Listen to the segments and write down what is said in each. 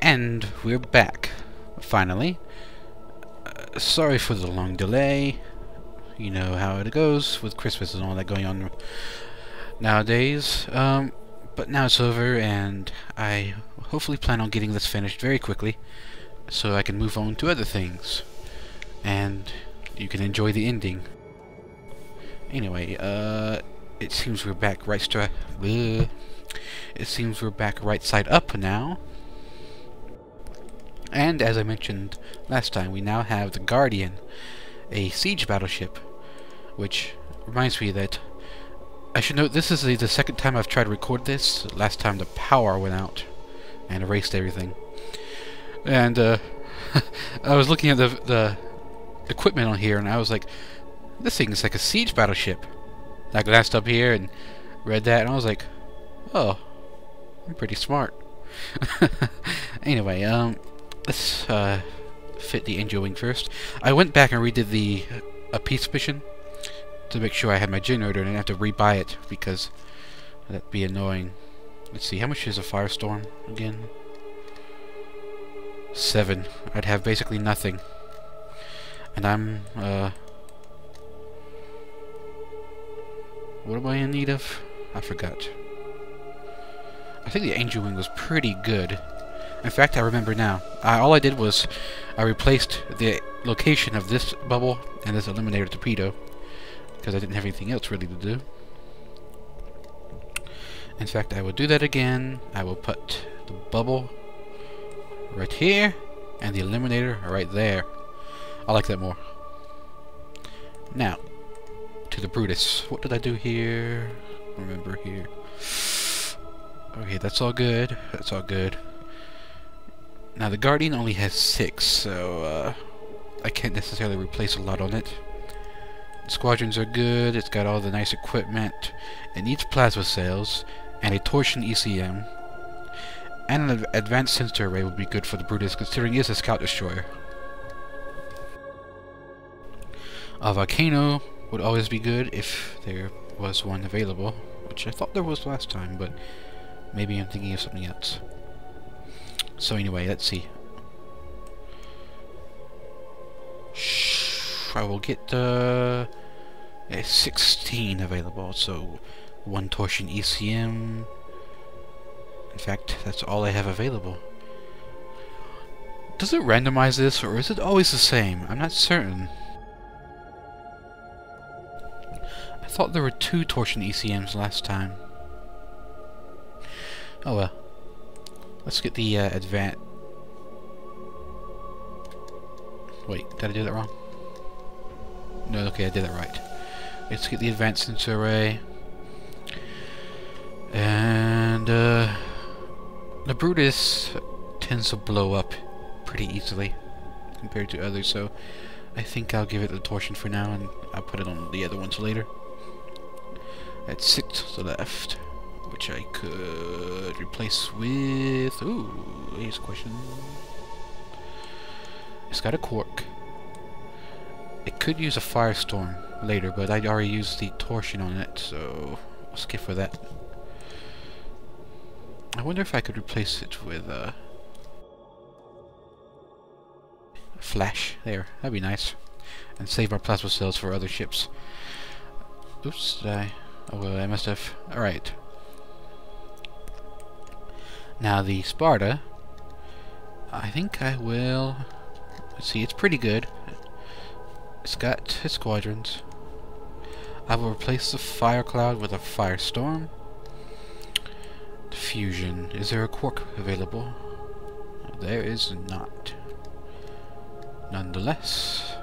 And we're back, finally. Sorry for the long delay. You know how it goes with Christmas and all that going on nowadays. But now it's over, and I hopefully plan on getting this finished very quickly, so I can move on to other things, and you can enjoy the ending. Anyway, it seems we're back it seems we're back right side up now. And as I mentioned last time, we now have the Guardian, a siege battleship, which reminds me that I should note this is the second time I've tried to record this. Last time the power went out and erased everything. And I was looking at the equipment on here, and I was like, this thing is like a siege battleship. I glanced up here and read that, and I was like, oh, I'm pretty smart. Anyway, let's fit the angel wing first. I went back and redid the peace mission to make sure I had my generator and I didn't have to rebuy it, because that'd be annoying. Let's see, how much is a firestorm again? 7. I'd have basically nothing. And I'm, what am I in need of? I forgot. I think the angel wing was pretty good. In fact, I remember now. All I did was I replaced the location of this bubble and this eliminator torpedo, because I didn't have anything else really to do. In fact, I will do that again. I will put the bubble right here and the eliminator right there. I like that more. Now, to the Brutus. What did I do here? Remember here. Okay, that's all good. That's all good. Now, the Guardian only has 6, so I can't necessarily replace a lot on it. Squadrons are good. It's got all the nice equipment. It needs plasma cells and a torsion ECM. And an advanced sensor array would be good for the Brutus, considering it is a scout destroyer. A volcano would always be good if there was one available, which I thought there was last time, but maybe I'm thinking of something else. So anyway, let's see. I will get 16 available, so 1 torsion ECM. In fact, that's all I have available. Does it randomize this, or is it always the same? I'm not certain. I thought there were 2 torsion ECMs last time. Oh well. Let's get the advanced... Wait, did I do that wrong? No, okay, I did that right. Let's get the advanced sensor array. And the Brutus tends to blow up pretty easily compared to others, so I think I'll give it the torsion for now, and I'll put it on the other ones later. At 6 to the left, which I could replace with... Ooh, here's a question. It's got a quark. It could use a firestorm later, but I'd already used the torsion on it, so I'll skip for that. I wonder if I could replace it with a flash. There, that'd be nice. And save our plasma cells for other ships. Oops, did I... Oh, well, I must have... Alright. Now the Sparta, I think I will... Let's see, it's pretty good. It's got his squadrons. I will replace the Fire Cloud with a Firestorm. Fusion. Is there a quark available? There is not. Nonetheless.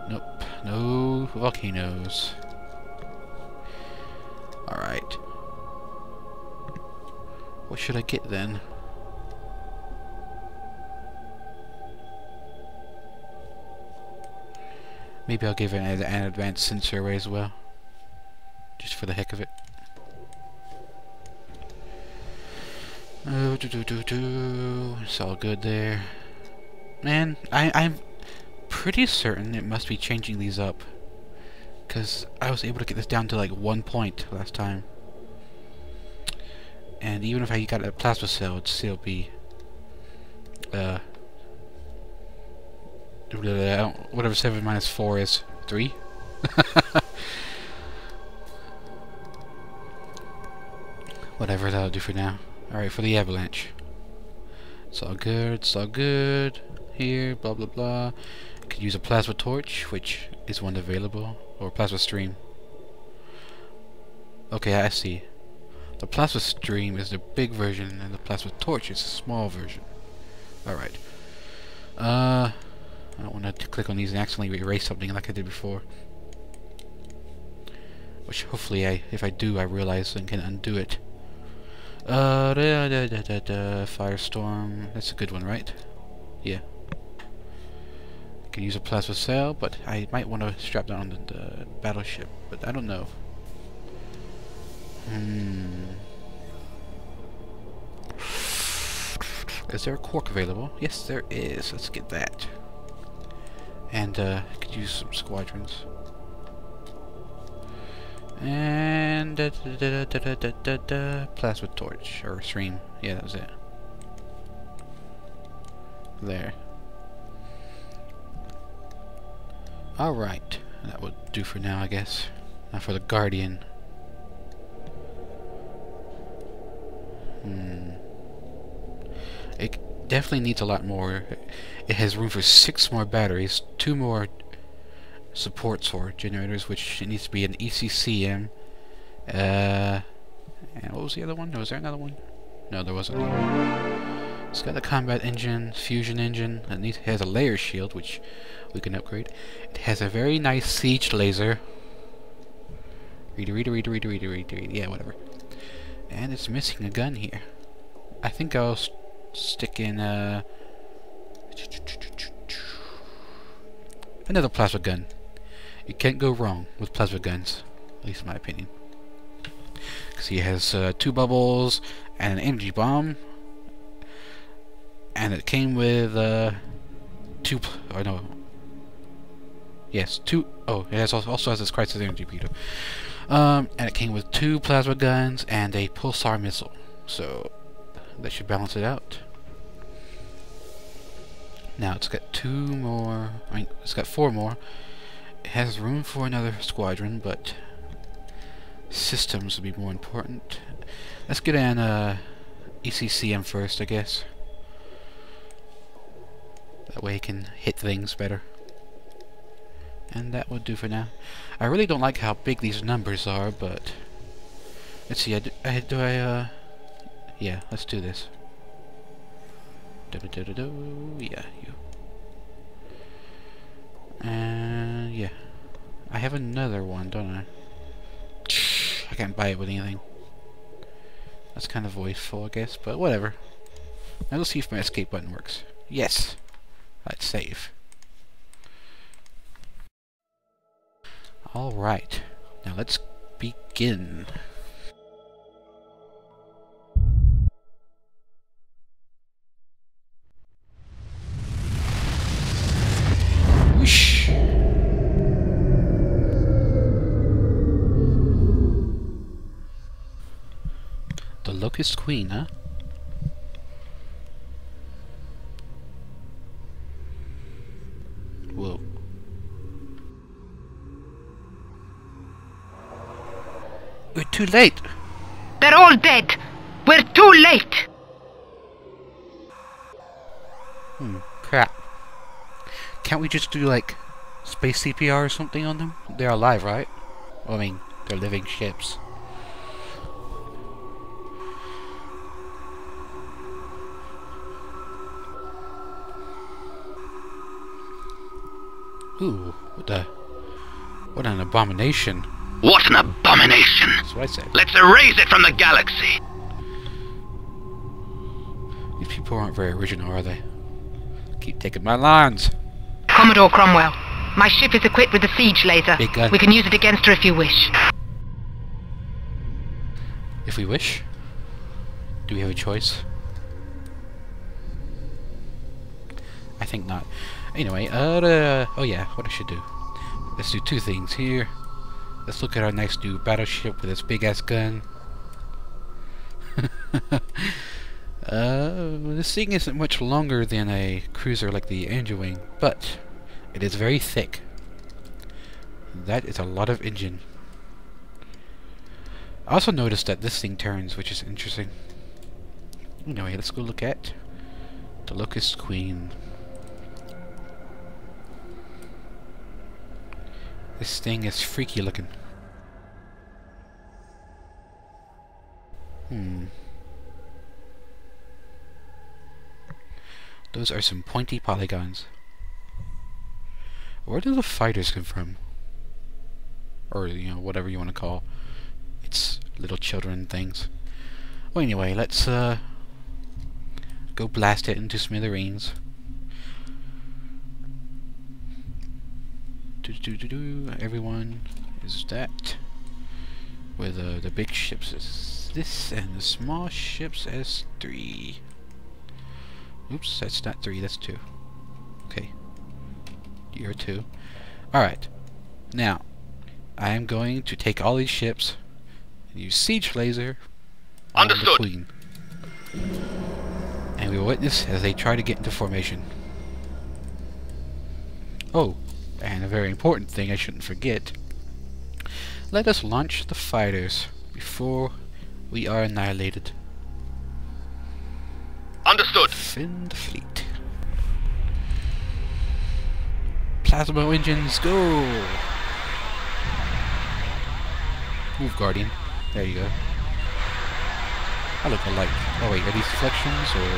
Nope. No volcanoes. Alright. What should I get then? Maybe I'll give it an advanced sensor array as well. Just for the heck of it. Oh, it's all good there. Man, I'm pretty certain it must be changing these up, because I was able to get this down to like 1 point last time. And even if I got a plasma cell, it'd still be whatever 7 minus 4 is. 3? Whatever, that'll do for now. Alright, for the avalanche. It's all good, it's all good. Here, blah blah blah. Could use a plasma torch, which is one available. Or plasma stream. Okay, I see. The plasma stream is the big version, and the plasma torch is a small version. Alright. I don't want to click on these and accidentally erase something like I did before. Which hopefully, if I do, I realize and can undo it. Firestorm. That's a good one, right? Yeah. I could use a plasma cell, but I might want to strap that on the battleship, but I don't know. Is there a quark available? Yes, there is. Let's get that. And I could use some squadrons. And plasma torch or stream. Yeah, that was it. There. Alright. That would do for now, I guess. Now for the Guardian. It definitely needs a lot more. It has room for 6 more batteries, 2 more support sword generators, which it needs to be an ECCM. And what was the other one? Was there another one? No, there wasn't. It's got a combat engine, fusion engine. It has a layer shield, which we can upgrade. It has a very nice siege laser. Read. Yeah, whatever. And it's missing a gun here. I think I'll stick in another plasma gun. You can't go wrong with plasma guns, at least in my opinion. Because he has 2 bubbles and an energy bomb, and it came with 2. Oh no. Yes, 2. Oh, it has also has this crisis energy beater. And it came with 2 plasma guns and a pulsar missile. So that should balance it out. Now it's got 2 more. I mean, it's got 4 more. It has room for another squadron, but systems would be more important. Let's get an ECCM first, I guess. That way it can hit things better. And that would do for now. I really don't like how big these numbers are, but let's see. Yeah, let's do this. Yeah, you. And yeah, I have another one, don't I? I can't buy it with anything. That's kind of wasteful, I guess, but whatever. Now let's see if my escape button works. Yes. Let's save. Alright, now let's begin. Whoosh! The Locust Queen, huh? Whoa. We're too late! They're all dead! We're too late! Crap. Can't we just do, like, space CPR or something on them? They're alive, right? Well, I mean, they're living ships. Ooh, what an abomination. What an abomination! That's what I said. Let's erase it from the galaxy! These people aren't very original, are they? Keep taking my lines. Commodore Cromwell, my ship is equipped with a siege laser. Big gun. We can use it against her if you wish. If we wish? Do we have a choice? I think not. Anyway, oh yeah, what I should do. Let's do 2 things here. Let's look at our nice new battleship with its big-ass gun. This thing isn't much longer than a cruiser like the Angel Wing, but it is very thick. That is a lot of engine. I also noticed that this thing turns, which is interesting. Anyway, let's go look at the Locust Queen. This thing is freaky looking. Those are some pointy polygons. Where do the fighters come from? Or, you know, whatever you want to call its little children things. Well, anyway, let's go blast it into smithereens. Everyone is that. With the big ships is this, and the small ships as 3. Oops, that's not 3, that's 2. Okay. You're 2. Alright. Now, I am going to take all these ships and use siege laser on the Queen. And we will witness as they try to get into formation. Oh, and a very important thing I shouldn't forget. Let us launch the fighters before we are annihilated. Understood. Defend the fleet. Plasma engines, go! Move, Guardian. There you go. I look alike. Oh wait, are these deflections or...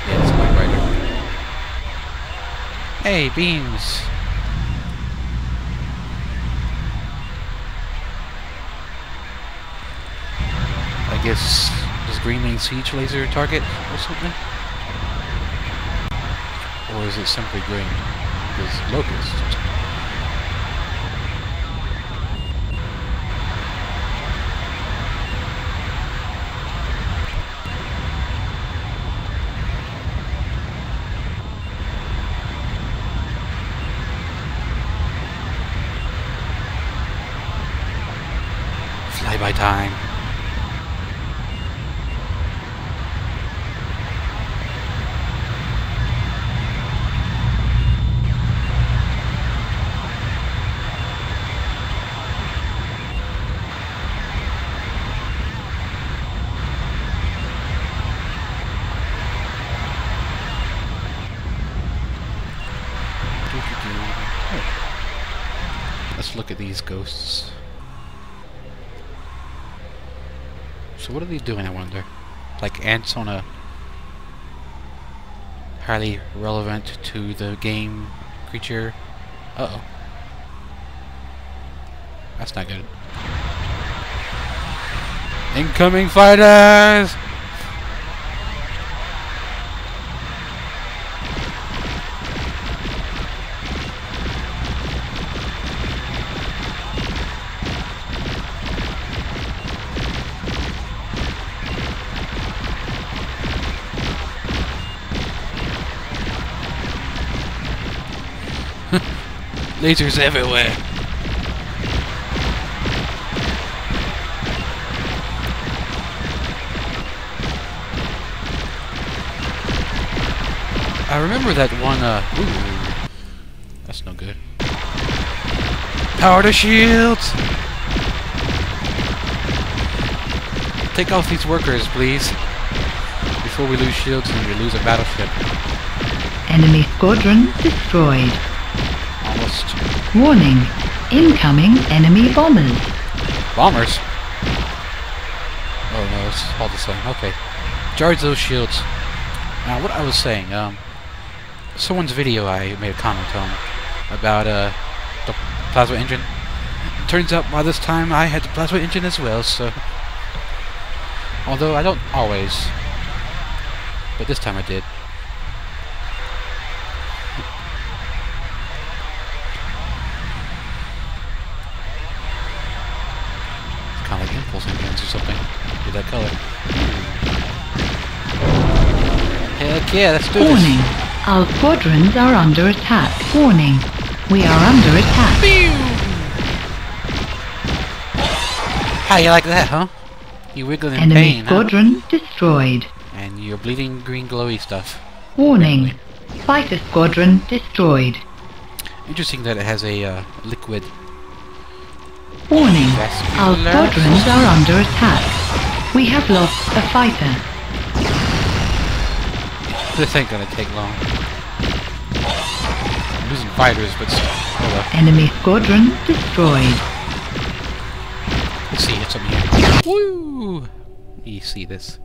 Yeah, it's my rider. Hey, beams! I guess... Does green mean siege laser target or something? Or is it simply green? Because locust. Flyby time. Let's look at these ghosts. So what are they doing, I wonder? Like ants on a... highly relevant to the game creature. Uh-oh. That's not good. Incoming fighters! Lasers everywhere. I remember that one, ooh, that's no good. Power to shields! Take off these workers, please. Before we lose shields and we lose a battleship. Enemy squadron destroyed. Almost. Warning. Incoming enemy bombers. Bombers? Oh no, it's all the same. Okay. Charge those shields. Now, what I was saying, someone's video I made a comment on about, the plasma engine. Turns out by this time I had the plasma engine as well, so... Although I don't always. But this time I did. Kind of like impulse engines or something with that color. Heck yeah, let's do Warning. this. Our squadrons are under attack. Warning. We are under attack. How you like that, huh? You wiggle in Enemy pain, huh? squadron destroyed. And you're bleeding green glowy stuff. Warning. Fighter squadron destroyed. Interesting that it has a liquid. Warning. Vascular Our squadrons are under attack. We have lost a fighter. This ain't gonna take long. I'm losing fighters, but still. Oh well. Enemy squadron destroyed. Let's see, it's up here. Woo! You see this.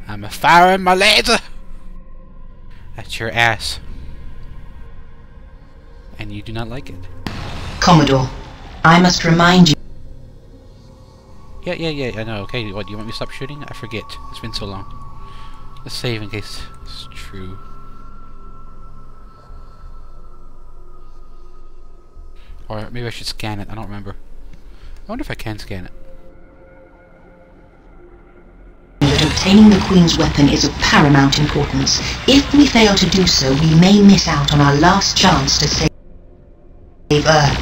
I'm a firing my laser at your ass. And you do not like it. Commodore, I must remind you. Yeah, I know. Okay, what, do you want me to stop shooting? I forget. It's been so long. Let's save in case it's true. Or maybe I should scan it. I don't remember. I wonder if I can scan it. That obtaining the Queen's weapon is of paramount importance. If we fail to do so, we may miss out on our last chance to save Earth.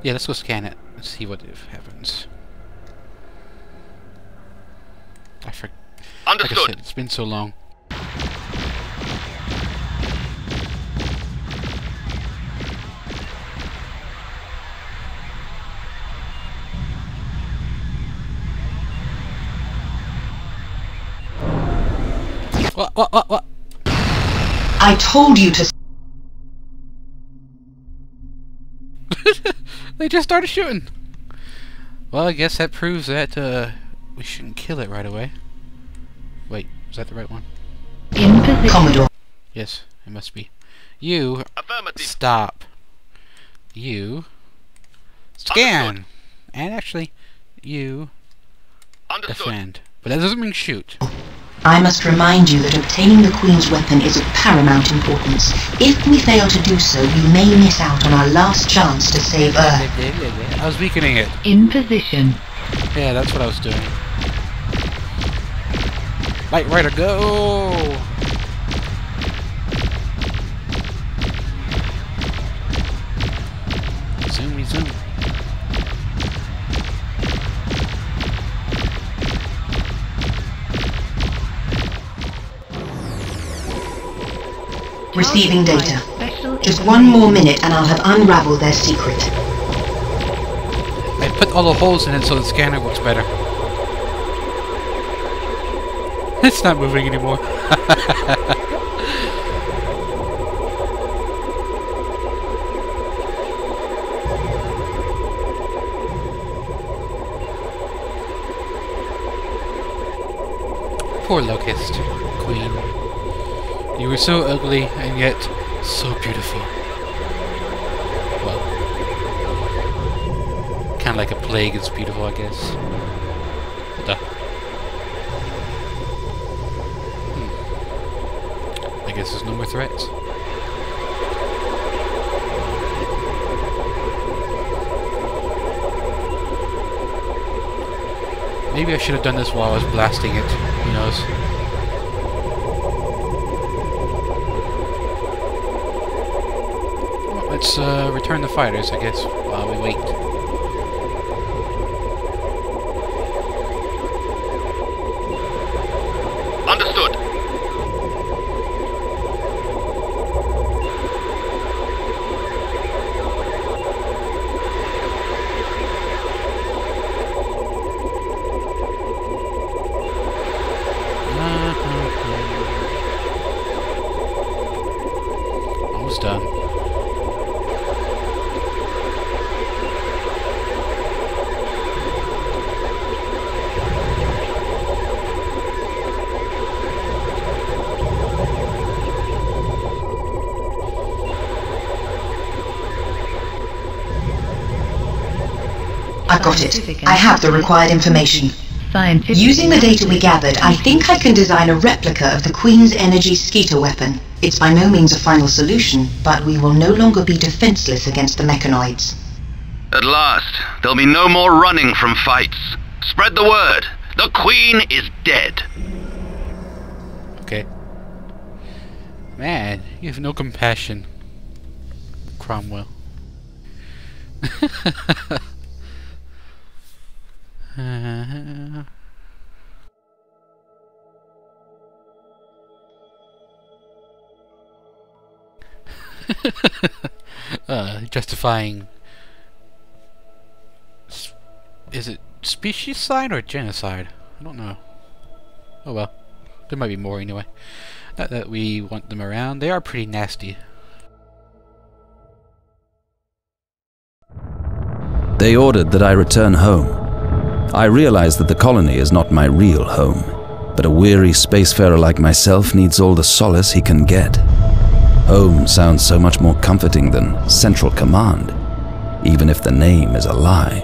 Yeah, let's go scan it. Let's see what happens. Like I said, it's been so long. What? I told you to. They just started shooting. Well, I guess that proves that we shouldn't kill it right away. Wait, is that the right one? In position. Commodore. Yes, it must be. You Affirmative. stop. You scan. Understood. And actually, you Understood. defend. But that doesn't mean shoot. I must remind you that obtaining the Queen's weapon is of paramount importance. If we fail to do so, we may miss out on our last chance to save Earth. I was weakening it. In position. Yeah, that's what I was doing. Light Rider, go! Zoomy zoom. Receiving data. Special Just one more minute and I'll have unraveled their secret. I put all the holes in it so the scanner works better. It's not moving anymore. Poor Locust, Queen. You were so ugly and yet so beautiful. Well, kind of like a plague is beautiful, I guess. Duh. I guess there's no more threats. Maybe I should have done this while I was blasting it. Who knows? Well, let's return the fighters, I guess, while we wait. Understood. Almost done. I've got it. I have the required information. Scientific. Using the data we gathered, I think I can design a replica of the Queen's energy skeeter weapon. It's by no means a final solution, but we will no longer be defenseless against the mechanoids. At last, there'll be no more running from fights. Spread the word. The Queen is dead. Okay. Man, you have no compassion, Cromwell. Justifying... Is it Specicide or Genocide? I don't know. Oh well. There might be more anyway. Not that we want them around. They are pretty nasty. They ordered that I return home. I realize that the colony is not my real home, but a weary spacefarer like myself needs all the solace he can get. Home sounds so much more comforting than Central Command, even if the name is a lie.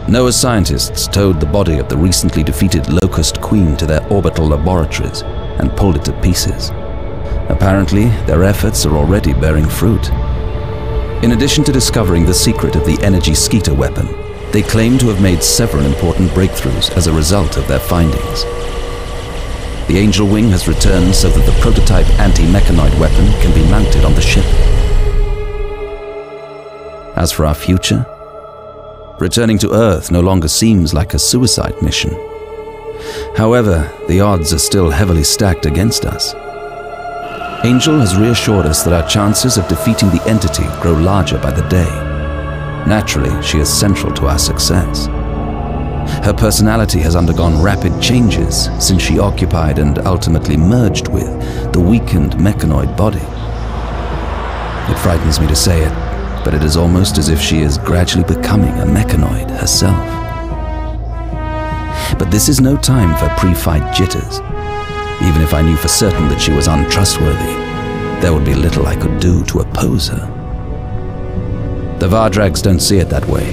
NOAA's scientists towed the body of the recently defeated Locust Queen to their orbital laboratories and pulled it to pieces. Apparently, their efforts are already bearing fruit. In addition to discovering the secret of the energy skeeter weapon, they claim to have made several important breakthroughs as a result of their findings. The Angel Wing has returned so that the prototype anti-mechanoid weapon can be mounted on the ship. As for our future, returning to Earth no longer seems like a suicide mission. However, the odds are still heavily stacked against us. Angel has reassured us that our chances of defeating the entity grow larger by the day. Naturally, she is central to our success. Her personality has undergone rapid changes since she occupied and ultimately merged with the weakened mechanoid body. It frightens me to say it, but it is almost as if she is gradually becoming a mechanoid herself. But this is no time for pre-fight jitters. Even if I knew for certain that she was untrustworthy, there would be little I could do to oppose her. The Vardrags don't see it that way.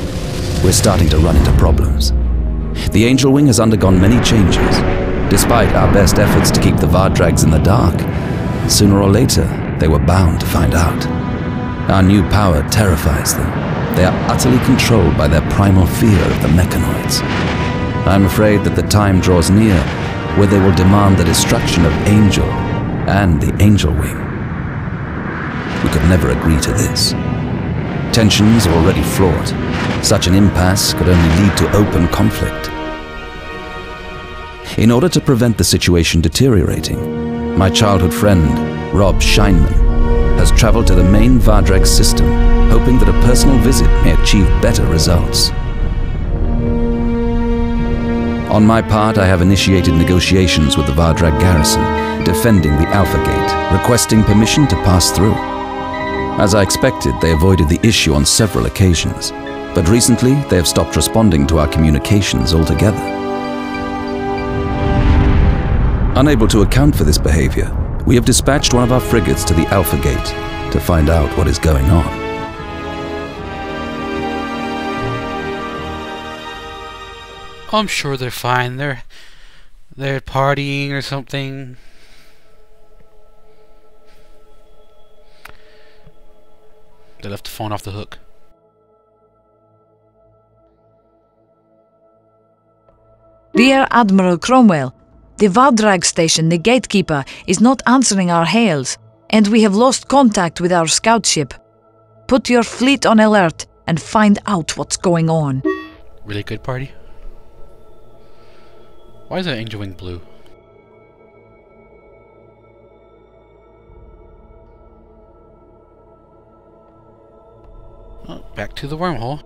We're starting to run into problems. The Angel Wing has undergone many changes. Despite our best efforts to keep the Vardrags in the dark, sooner or later, they were bound to find out. Our new power terrifies them. They are utterly controlled by their primal fear of the mechanoids. I'm afraid that the time draws near where they will demand the destruction of Angel and the Angel Wing. We could never agree to this. Tensions are already fraught. Such an impasse could only lead to open conflict. In order to prevent the situation deteriorating, my childhood friend, Rob Scheinman, has traveled to the main Vardrag system, hoping that a personal visit may achieve better results. On my part, I have initiated negotiations with the Vardrag garrison, defending the Alpha Gate, requesting permission to pass through. As I expected, they avoided the issue on several occasions, but recently they have stopped responding to our communications altogether. Unable to account for this behavior, we have dispatched one of our frigates to the Alpha Gate to find out what is going on. I'm sure they're fine. They're partying or something. They left the phone off the hook. Rear Admiral Cromwell, the Vardrag station, the gatekeeper, is not answering our hails, and we have lost contact with our scout ship. Put your fleet on alert and find out what's going on. Really good party? Why is that Angel Wing blue? Oh, back to the wormhole.